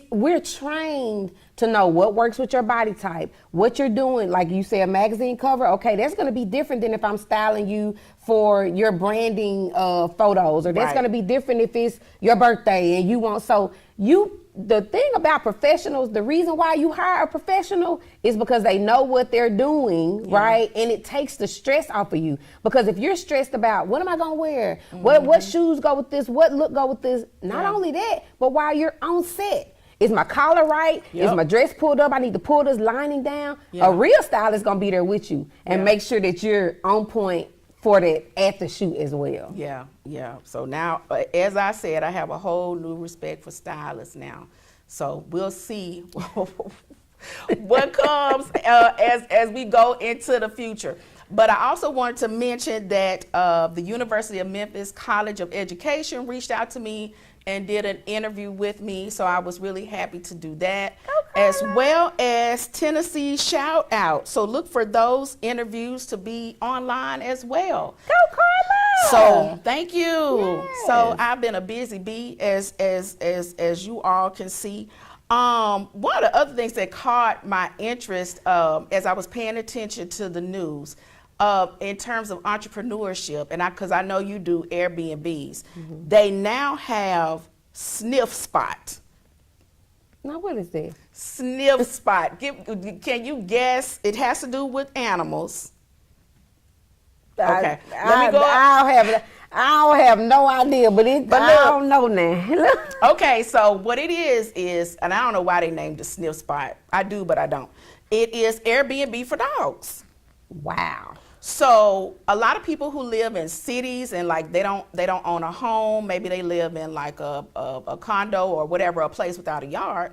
We're trained to know what works with your body type, what you're doing. Like you say, a magazine cover, okay, that's gonna be different than if I'm styling you for your branding photos, or that's gonna be different if it's your birthday and you want, the thing about professionals, the reason why you hire a professional is because they know what they're doing, right? And it takes the stress off of you. Because if you're stressed about, what am I gonna wear? What shoes go with this? What look go with this? Not only that, but while you're on set, is my collar right? Is my dress pulled up? I need to pull this lining down. A real stylist gonna be there with you and make sure that you're on point for that at the shoot as well. Yeah. So now, as I said, I have a whole new respect for stylists now. So we'll see what comes as we go into the future. But I also wanted to mention that the University of Memphis College of Education reached out to me and did an interview with me. So I was really happy to do that, as well as Tennessee Shout Out. So look for those interviews to be online as well. Go, Karla! So thank you. Yes. So I've been a busy bee, as you all can see. One of the other things that caught my interest as I was paying attention to the news in terms of entrepreneurship, and because I know you do Airbnbs, they now have Sniff Spot. Now, what is that? Sniff Spot. Can you guess? It has to do with animals. Okay, let me go. I don't have no idea, but I don't know now. Okay, so what it is, and I don't know why they named it Sniff Spot. I do, but I don't. It is Airbnb for dogs. Wow. So a lot of people who live in cities and like they don't own a home, maybe they live in like a condo or whatever, a place without a yard,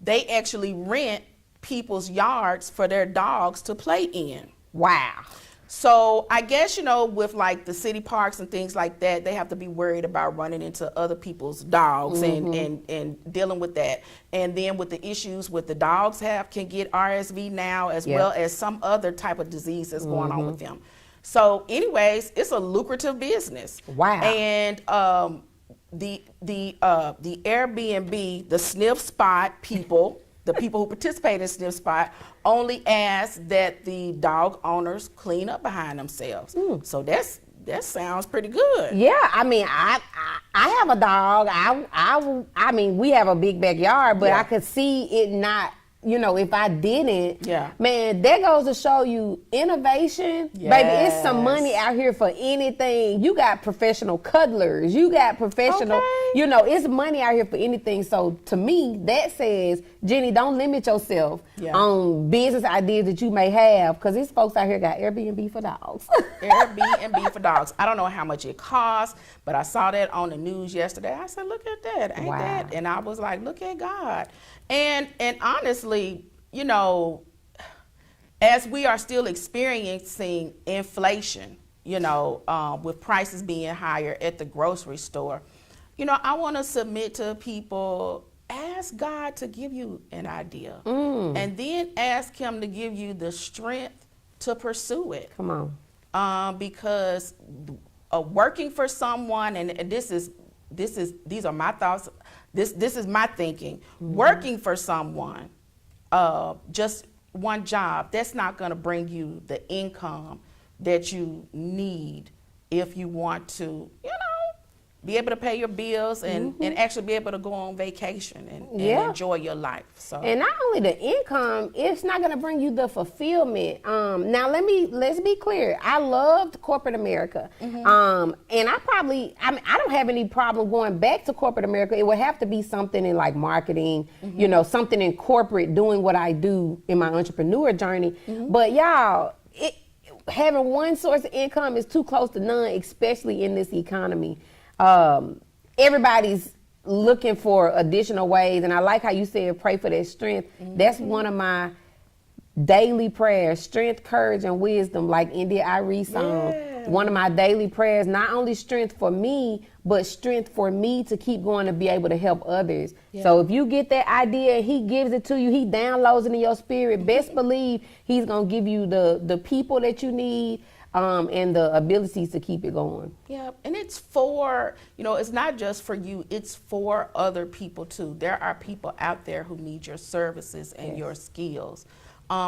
they actually rent people's yards for their dogs to play in. Wow. So I guess, with like the city parks and things like that, they have to be worried about running into other people's dogs and dealing with that. And then with the issues with the dogs can get RSV now, as well as some other type of disease that's going on with them. So anyways, it's a lucrative business. Wow. And the Airbnb, the Sniff Spot people, the people who participate in Sniff Spot only ask that the dog owners clean up behind themselves. So that sounds pretty good. Yeah, I mean, I have a dog. I mean, we have a big backyard, but I could see it not. If I didn't, man, that goes to show you innovation. Yes. Baby, it's some money out here for anything. You got professional cuddlers. You got professional, it's money out here for anything. So to me, that says, Jenny, don't limit yourself on business ideas that you may have, because these folks out here got Airbnb for dogs. Airbnb for dogs. I don't know how much it costs, but I saw that on the news yesterday. I said, look at that. Ain't that? And I was like, look at God. And honestly, as we are still experiencing inflation, with prices being higher at the grocery store, I want to submit to people, ask God to give you an idea and then ask him to give you the strength to pursue it. Come on. Because working for someone, and these are my thoughts. This is my thinking. Working for someone, just one job, that's not going to bring you the income that you need if you want to, be able to pay your bills and actually be able to go on vacation and enjoy your life. So, and not only the income, it's not going to bring you the fulfillment. Now let's be clear. I loved corporate America, and I don't have any problem going back to corporate America. It would have to be something in like marketing, something in corporate, doing what I do in my entrepreneur journey. But y'all, having one source of income is too close to none, especially in this economy. Everybody's looking for additional ways, and I like how you said pray for that strength. That's one of my daily prayers: strength, courage, and wisdom, like India Irie song. One of my daily prayers, not only strength for me, but strength for me to keep going to be able to help others. So if you get that idea, he gives it to you, he downloads it in your spirit, best believe he's gonna give you the people that you need, and the abilities to keep it going. Yeah, and it's for, it's not just for you, it's for other people too. There are people out there who need your services and your skills.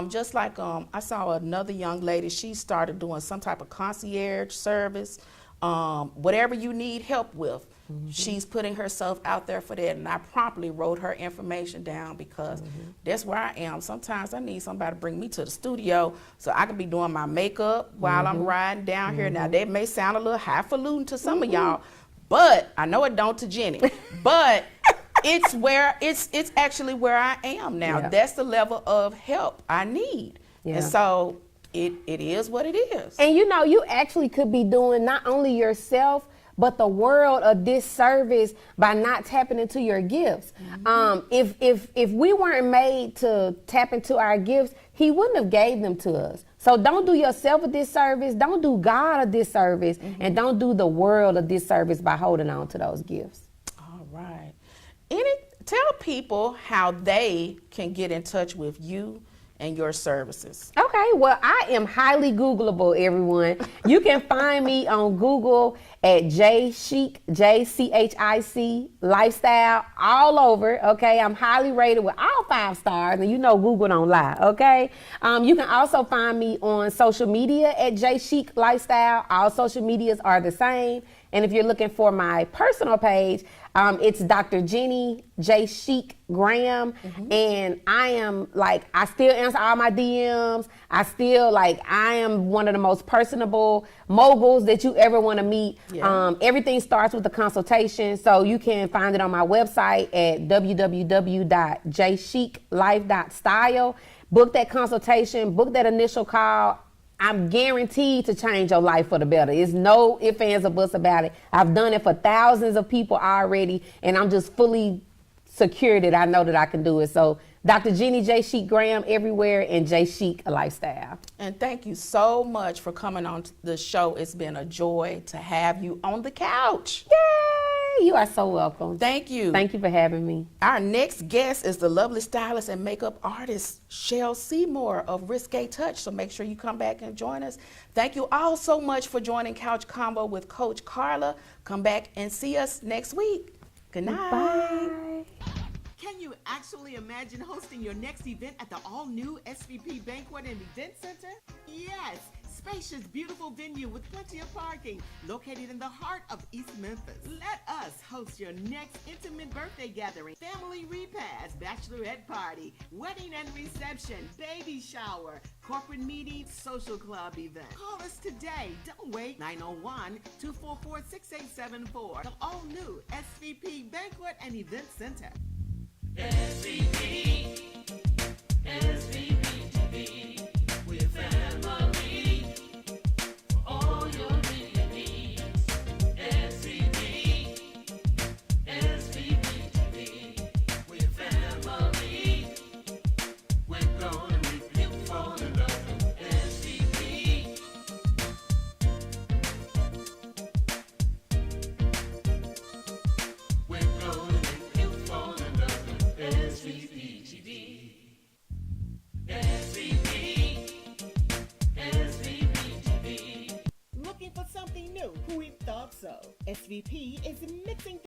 Just like I saw another young lady, she started doing some type of concierge service. Whatever you need help with, she's putting herself out there for that. And I promptly wrote her information down because that's where I am. Sometimes I need somebody to bring me to the studio so I can be doing my makeup while I'm riding down here. Now that may sound a little highfalutin to some of y'all, but I know it don't to Jenny. But it's actually where I am now. That's the level of help I need. And so it is what it is. And you actually could be doing not only yourself, but the world a disservice by not tapping into your gifts. If we weren't made to tap into our gifts, he wouldn't have gave them to us. So don't do yourself a disservice, don't do God a disservice, and don't do the world a disservice by holding on to those gifts. All right. Tell people how they can get in touch with you and your services. Okay, well, I am highly Googleable, everyone. You can find me on Google at JChic, JCHIC, lifestyle, all over, okay? I'm highly rated with all 5 stars, and you know Google don't lie, okay? You can also find me on social media at JChic Lifestyle. All social medias are the same. And if you're looking for my personal page, it's Dr. Jenny J. Chic Graham. And I am I still answer all my DMs. I am one of the most personable moguls that you ever want to meet. Yeah. Everything starts with a consultation. So you can find it on my website at www.jchiclife.style. Book that consultation, book that initial call. I'm guaranteed to change your life for the better. There's no ifs, ands, or buts about it. I've done it for thousands of people already, and I'm just fully secure that I know that I can do it. So Dr. Jenny J. Chic Graham everywhere, and J. Chic Lifestyle. And thank you so much for coming on the show. It's been a joy to have you on the couch. Yay! You are so welcome. Thank you. Thank you for having me. Our next guest is the lovely stylist and makeup artist, Shell Seymour of Risque Touch. So make sure you come back and join us. Thank you all so much for joining Couch Convo with Coach Karla. Come back and see us next week. Good night. Bye. Can you actually imagine hosting your next event at the all-new SVP Banquet and Event Center? Yes, spacious, beautiful venue with plenty of parking, located in the heart of East Memphis. Let us host your next intimate birthday gathering, family repast, bachelorette party, wedding and reception, baby shower, corporate meeting, social club event. Call us today. Don't wait. 901-244-6874. The all-new SVP Banquet and Event Center. SVP, SVP, we're family for all your media needs. SVP, SVP, we're family. We're gonna make you fall in love. SVP. We're gonna make you fall in love. SVP, SVP. Looking for something new? We thought so. SVP is